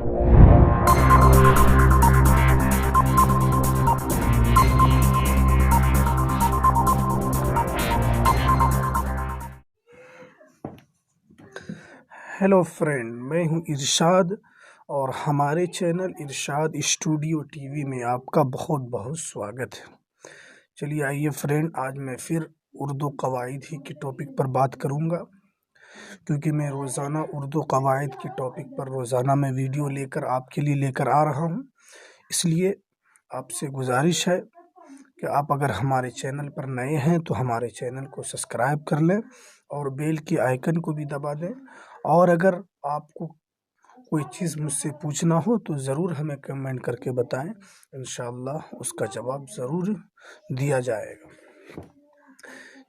Hello friend, میں ہوں ارشاد اور ہمارے چینل ارشاد اسٹوڈیو ٹی وی میں آپ کا بہت بہت سواگت ہے۔ چلیے آئیے فرینڈ، آج میں پھر اردو قواعد ہی کے ٹاپک پر بات کروں گا، کیونکہ میں روزانہ اردو قواعد کے ٹاپک پر روزانہ میں ویڈیو لے کر آپ کے لیے لے کر آ رہا ہوں۔ اس لیے آپ سے گزارش ہے کہ آپ اگر ہمارے چینل پر نئے ہیں تو ہمارے چینل کو سبسکرائب کر لیں اور بیل کے آئیکن کو بھی دبا دیں، اور اگر آپ کو کوئی چیز مجھ سے پوچھنا ہو تو ضرور ہمیں کمنٹ کر کے بتائیں، انشاءاللہ اس کا جواب ضرور دیا جائے گا۔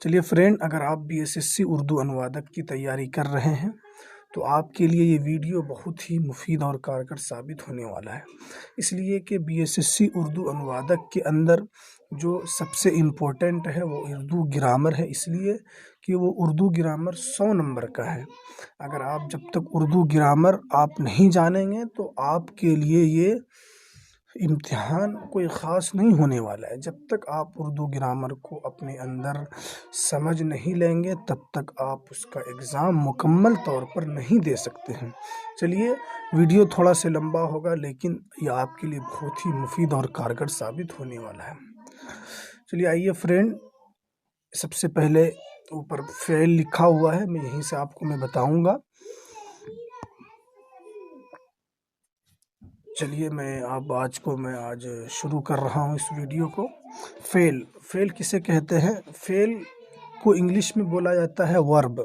چلیے فرینڈ، اگر آپ BSSC اردو انوادک کی تیاری کر رہے ہیں تو آپ کے لیے یہ ویڈیو بہت ہی مفید اور کارگر ثابت ہونے والا ہے، اس لیے کہ BSSC اردو انوادک کے اندر جو سب سے امپورٹنٹ ہے وہ اردو گرامر ہے، اس لیے کہ وہ اردو گرامر 100 نمبر کا ہے۔ اگر آپ جب تک اردو گرامر آپ نہیں جانیں گے تو آپ کے لیے یہ امتحان کوئی خاص نہیں ہونے والا ہے۔ جب تک آپ اردو گرامر کو اپنے اندر سمجھ نہیں لیں گے تب تک آپ اس کا ایگزام مکمل طور پر نہیں دے سکتے ہیں۔ چلیے، ویڈیو تھوڑا سے لمبا ہوگا لیکن یہ آپ کے لیے بہت ہی مفید اور کارگر ثابت ہونے والا ہے۔ چلیے آئیے فرینڈ، سب سے پہلے اوپر فعل لکھا ہوا ہے، میں یہیں سے آپ کو میں بتاؤں گا۔ چلیے میں آج شروع کر رہا ہوں اس ویڈیو کو۔ فعل کسے کہتے ہیں؟ فعل کو انگلش میں بولا جاتا ہے ورب۔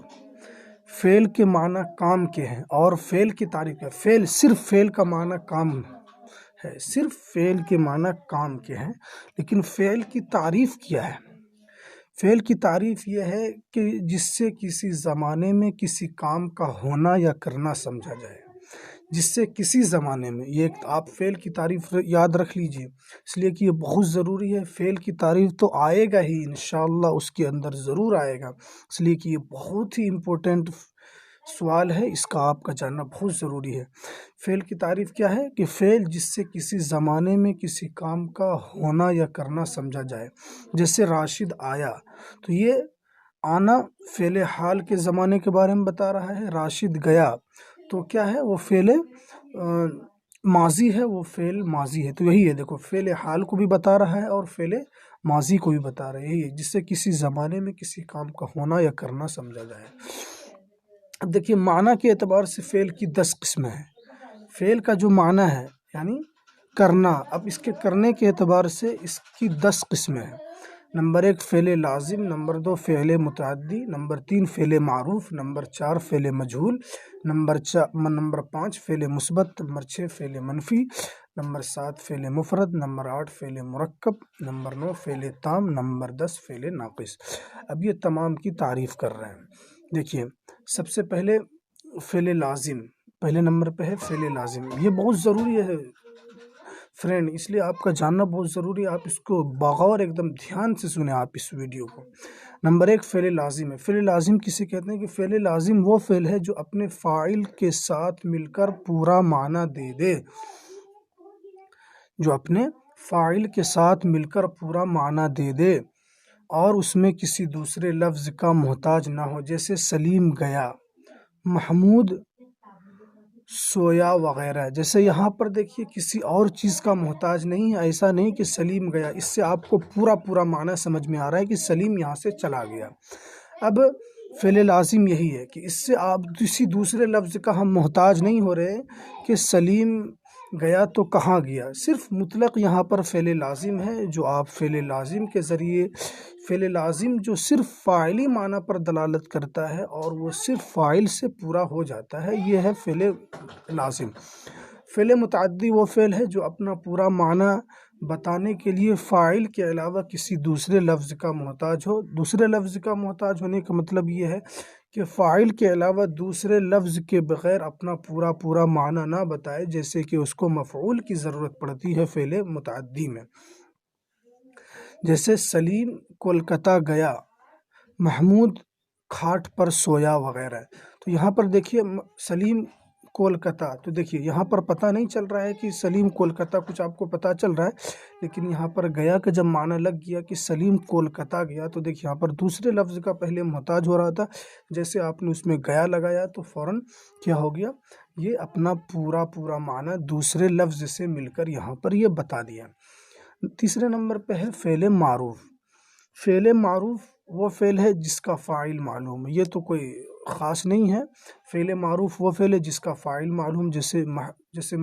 فعل کے معنی کام کے ہیں اور فعل کی تعریف ہے۔ صرف فعل کا معنی کام ہے، صرف فعل کے معنی کام کے ہیں، لیکن فعل کی تعریف کیا ہے؟ فعل کی تعریف یہ ہے کہ جس سے کسی زمانے میں کسی کام کا ہونا یا کرنا سمجھا جائے۔ جس سے کسی زمانے میں، یہ آپ فعل کی تعریف یاد رکھ لیجئے، اس لیے کہ یہ بہت ضروری ہے۔ فعل کی تعریف تو آئے گا ہی انشاءاللہ، اس کے اندر ضرور آئے گا، اس لیے کہ یہ بہت ہی امپورٹنٹ سوال ہے، اس کا آپ کا جاننا بہت ضروری ہے۔ فعل کی تعریف کیا ہے؟ کہ فعل جس سے کسی زمانے میں کسی کام کا ہونا یا کرنا سمجھا جائے۔ جیسے راشد آیا، تو یہ آنا فعل حال کے زمانے کے بارے میں بتا رہا ہے۔ راشد گیا تو کیا ہے؟ وہ فعل ماضی ہے، وہ فعل ماضی ہے۔ تو یہی ہے، دیکھو فعل حال کو بھی بتا رہا ہے اور فعل ماضی کو بھی بتا رہا ہے، یہی ہے جس سے کسی زمانے میں کسی کام کا ہونا یا کرنا سمجھا جائے۔ اب دیکھیے معنی کے اعتبار سے فعل کی 10 قسمیں ہیں۔ فعل کا جو معنی ہے یعنی کرنا، اب اس کے کرنے کے اعتبار سے اس کی 10 قسمیں ہیں۔ نمبر 1 فعل لازم، نمبر 2 فعل متعدی، نمبر 3 فعل معروف، نمبر 4 فعل مجہول، نمبر 5 فعل مثبت، نمبر 6 فعل منفی، نمبر 7 فعل مفرد، نمبر 8 فعل مرکب، نمبر 9 فعل تام، نمبر 10 فعل ناقص۔ اب یہ تمام کی تعریف کر رہے ہیں۔ دیکھیے سب سے پہلے فعل لازم، پہلے نمبر پہ ہے فعل لازم۔ یہ بہت ضروری ہے فرینڈ، اس لیے آپ کا جاننا بہت ضروری ہے، آپ اس کو بغور ایک دم دھیان سے سنیں آپ اس ویڈیو کو۔ نمبر 1 فعل لازم ہے۔ فعل لازم کسے کہتے ہیں؟ کہ فعل لازم وہ فعل ہے جو اپنے فاعل کے ساتھ مل کر پورا معنی دے دے، جو اپنے فاعل کے ساتھ مل کر پورا معنی دے دے اور اس میں کسی دوسرے لفظ کا محتاج نہ ہو۔ جیسے سلیم گیا، محمود سویا وغیرہ۔ جیسے یہاں پر دیکھیے کسی اور چیز کا محتاج نہیں ہے، ایسا نہیں کہ سلیم گیا، اس سے آپ کو پورا معنی سمجھ میں آ رہا ہے کہ سلیم یہاں سے چلا گیا۔ اب فعل لازم یہی ہے کہ اس سے آپ کسی دوسرے لفظ کا ہم محتاج نہیں ہو رہے کہ سلیم گیا تو کہاں گیا، صرف مطلق یہاں پر فعل لازم ہے جو آپ فعل لازم کے ذریعے، فعل لازم جو صرف فاعلی معنی پر دلالت کرتا ہے اور وہ صرف فاعل سے پورا ہو جاتا ہے، یہ ہے فعل لازم۔ فعل متعدی وہ فعل ہے جو اپنا پورا معنی بتانے کے لیے فاعل کے علاوہ کسی دوسرے لفظ کا محتاج ہو۔ دوسرے لفظ کا محتاج ہونے کا مطلب یہ ہے کہ فاعل کے علاوہ دوسرے لفظ کے بغیر اپنا پورا معنی نہ بتائے، جیسے کہ اس کو مفعول کی ضرورت پڑتی ہے فعل متعدی میں۔ جیسے سلیم کولکتہ گیا، محمود کھاٹ پر سویا وغیرہ۔ تو یہاں پر دیکھیے سلیم कोलकाता। तो देखिए यहाँ पर पता नहीं चल रहा है कि सलीम कोलकाता, कुछ आपको पता चल रहा है, लेकिन यहाँ पर गया का जब माना लग गया कि सलीम कोलकाता गया, तो देखिए यहाँ पर दूसरे लफ्ज़ का पहले मोहताज हो रहा था, जैसे आपने उसमें गया लगाया तो फ़ौरन क्या हो गया, ये अपना पूरा पूरा माना दूसरे लफ्ज़ से मिलकर यहाँ पर ये बता दिया। तीसरे नंबर पे है फ़ेल मारूफ। फ़ेल मारूफ वो फ़ेल है जिसका फ़ाइल मालूम है, ये तो कोई ख़ास नहीं है। फ़ेल मारूफ वो फ़ेल है जिसका फ़ाइल मालूम, जैसे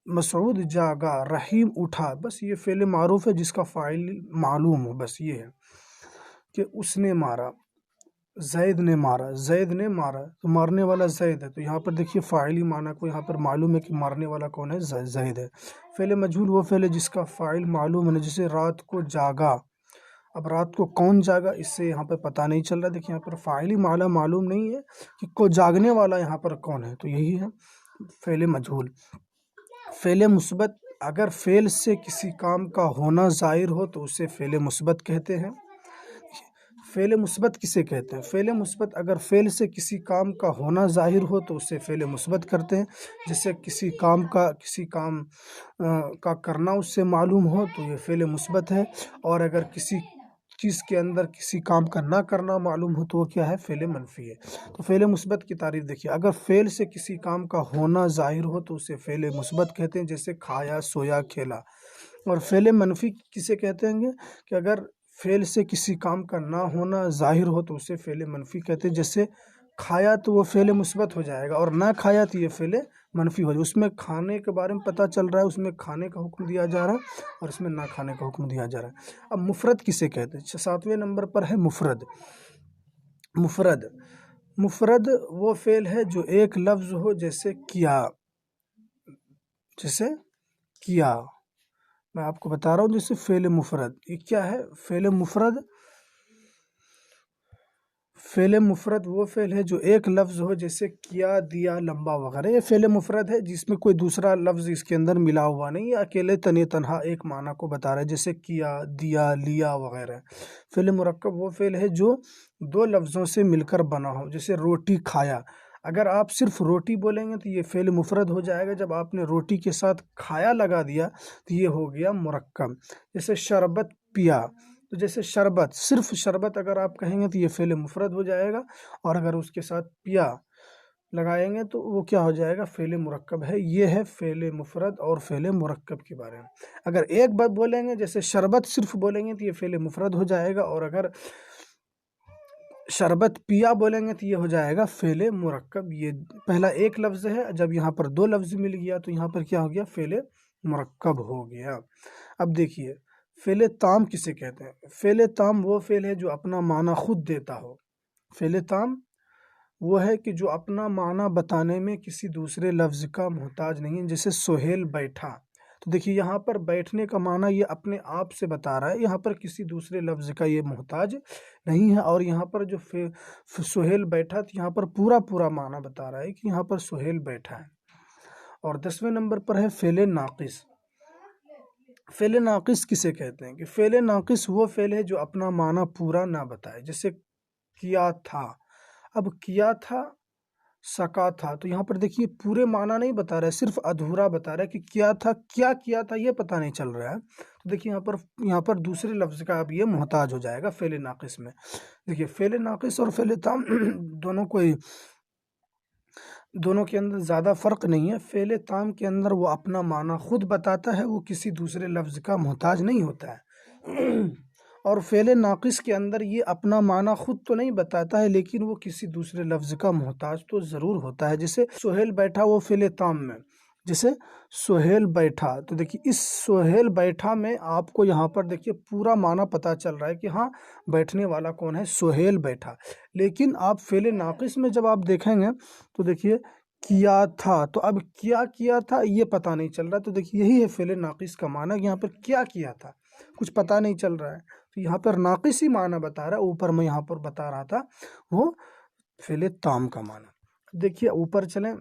मसऊद जागा, रहीम उठा, बस ये फ़ेल मारूफ है जिसका फ़ाइल मालूम हो, बस ये है कि उसने मारा, ज़ैद ने मारा, ज़ैद ने मारा, तो मारने वाला ज़ैद है। तो यहाँ पर देखिए फ़ाइली माना को यहाँ पर मालूम है कि मारने वाला कौन है, ज़ैद है। फ़ेल मजहूल वो फ़ेल है जिसका फ़ाइल मालूम है, जैसे रात को जागा, अब रात को कौन जागा इससे यहाँ पर पता नहीं चल रहा। देखिए यहाँ पर फ़ाइली माला मालूम नहीं है कि को जागने वाला यहाँ पर कौन है, तो यही है फ़ेल मजहूल। फ़ेल मुस्बत, अगर फ़ेल से किसी काम का होना ज़ाहिर हो तो उसे फ़ेल मुस्बत कहते हैं। फ़ेल मुस्बत किसे कहते हैं? फ़ेल मुस्बत अगर फ़ेल से किसी काम का होना ज़ाहिर हो तो उसे फ़ेल मुस्बत करते हैं। जैसे किसी काम का करना उससे मालूम हो तो ये फ़ेल मुस्बत है, और अगर किसी चीज़ के अंदर किसी काम का ना करना मालूम हो तो वो क्या है, फ़ेल मनफ़ी है। तो फ़ेल मुस्बत की तारीफ़ देखिए, अगर फ़ेल से किसी काम का होना ज़ाहिर हो तो उसे फ़ेल मुस्बत कहते हैं, जैसे खाया, सोया, खेला। और फ़ेल मनफ़ी किसे कहते हैं कि अगर फ़ेल से किसी काम का ना होना ज़ाहिर हो तो उसे फ़ेल मनफ़ी कहते हैं। जैसे खाया तो वो फ़ेल मुस्बत हो जाएगा, और ना खाया तो ये फ़ेल मनफ़ी हो जाएगा। उसमें खाने के बारे में पता चल रहा है, उसमें खाने का हुक्म दिया जा रहा है, और इसमें ना खाने का हुक्म दिया जा रहा है। अब मुफ़रद किसे कहते हैं? 7वें नंबर पर है मुफ़रद। मुफ़रद वो फ़ेल है जो एक लफ्ज़ हो, जैसे किया। मैं आपको बता रहा हूँ, जैसे फ़ेल मुफ़रद, ये क्या है फ़ेल मुफ़रद? फ़ेल मुफ़रद वो फ़ेल है जो एक लफ्ज़ हो, जैसे किया, दिया, लंबा वगैरह। ये फ़ेल मुफ़रद है जिसमें कोई दूसरा लफ्ज़ इसके अंदर मिला हुआ नहीं, ये अकेले तने तनहा एक माना को बता रहा है, जैसे किया, दिया, लिया वगैरह। फ़ेल मुरक्कब वो फ़ेल है जो दो लफ्ज़ों से मिलकर बना हो, जैसे रोटी, खाया। अगर आप सिर्फ रोटी बोलेंगे तो ये फ़ेल मुफ़रद हो जाएगा, जब आपने रोटी के साथ खाया लगा दिया तो ये हो गया मुरक्कब। जैसे शरबत, पिया, तो जैसे शरबत, सिर्फ शरबत अगर आप कहेंगे तो ये फ़ेल मुफ़रद हो जाएगा, और अगर उसके साथ पिया लगाएंगे तो वो क्या हो जाएगा, फ़ेल मुरक्कब है। ये है फ़ेल मुफ़रद और फ़ेल मुरक्कब के बारे में। अगर एक बात बोलेंगे, जैसे शरबत सिर्फ बोलेंगे तो ये फ़ेल मुफ़रद हो जाएगा, और अगर शरबत पिया बोलेंगे तो ये हो जाएगा फ़ेल मुरक्कब। ये पहला एक लफ्ज़ है, जब यहाँ पर दो लफ्ज़ मिल गया तो यहाँ पर क्या हो गया, फ़ेल मुरक्कब हो गया। अब देखिए फ़ेल ताम किसे कहते हैं? फ़ेल ताम वो फ़ेल है जो अपना माना खुद देता हो। फ़ेल ताम वो है कि जो अपना माना बताने में किसी दूसरे लफ्ज़ का मोहताज नहीं है, जैसे सुहेल बैठा। तो देखिए यहाँ पर बैठने का माना ये अपने आप से बता रहा है, यहाँ पर किसी दूसरे लफ्ज़ का ये मोहताज नहीं है। और यहाँ पर जो सुहेल बैठा, तो यहाँ पर पूरा पूरा माना बता रहा है कि यहाँ पर सुहेल बैठा है। और 10वें नंबर पर है फ़ेल नाक़िस। फ़ेल नाक़िस किसे कहते हैं? कि फ़ेल नाक़िस वो फ़ेल है जो अपना माना पूरा ना बताए, जैसे किया था। अब किया था, सका था, तो यहाँ पर देखिए पूरे माना नहीं बता रहा है, सिर्फ अधूरा बता रहा है कि क्या था, क्या किया था ये पता नहीं चल रहा है। तो देखिए यहाँ पर दूसरे लफ्ज़ का अब ये मोहताज हो जाएगा फ़ेल नाक़िस में। देखिए फ़ेल नाक़िस और फ़ेल ताम दोनों के अंदर ज़्यादा फ़र्क नहीं है। फ़ेल ताम के अंदर वो अपना माना खुद बताता है, वो किसी दूसरे लफ्ज़ का मोहताज नहीं होता है। और फ़ेल नाक़िस के अंदर ये अपना माना खुद तो नहीं बताता है, लेकिन वो किसी दूसरे लफ्ज़ का मोहताज तो ज़रूर होता है। जैसे सुहेल बैठा, वो फ़ेल ताम में, जैसे सुहेल बैठा, तो देखिए इस सुहेल बैठा में आपको यहाँ पर देखिए पूरा माना पता चल रहा है कि हाँ बैठने वाला कौन है, सुहेल बैठा। लेकिन आप फ़ेल नाक़िस में जब आप देखेंगे तो देखिए किया था, तो अब क्या किया था ये पता नहीं चल रहा। तो देखिए यही है फ़ेल नाक़िस का माना, कि यहाँ पर क्या किया था कुछ पता नहीं चल रहा है, तो यहाँ पर नाक़िस ही माना बता रहा है। ऊपर मैं यहाँ पर बता रहा था वो फ़ेल ताम का माना। देखिए ऊपर चलें,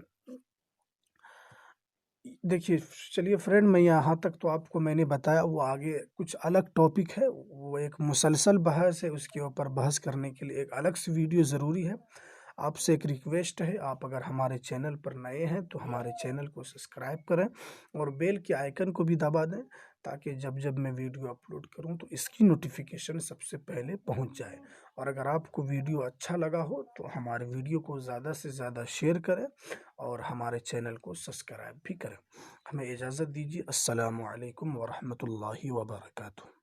देखिए चलिए फ्रेंड, मैं यहाँ तक तो आपको मैंने बताया, वो आगे कुछ अलग टॉपिक है, वो एक मुसलसल बहस है, उसके ऊपर बहस करने के लिए एक अलग से वीडियो ज़रूरी है। آپ سے ایک ریکویسٹ ہے، آپ اگر ہمارے چینل پر نئے ہیں تو ہمارے چینل کو سبسکرائب کریں اور بیل کے آئیکن کو بھی دبا دیں، تاکہ جب میں ویڈیو اپلوڈ کروں تو اس کی نوٹیفیکیشن سب سے پہلے پہنچ جائے۔ اور اگر آپ کو ویڈیو اچھا لگا ہو تو ہمارے ویڈیو کو زیادہ سے زیادہ شیئر کریں اور ہمارے چینل کو سبسکرائب بھی کریں۔ ہمیں اجازت دیجیے۔ السلام علیکم ورحمۃ اللہ وبرکاتہ۔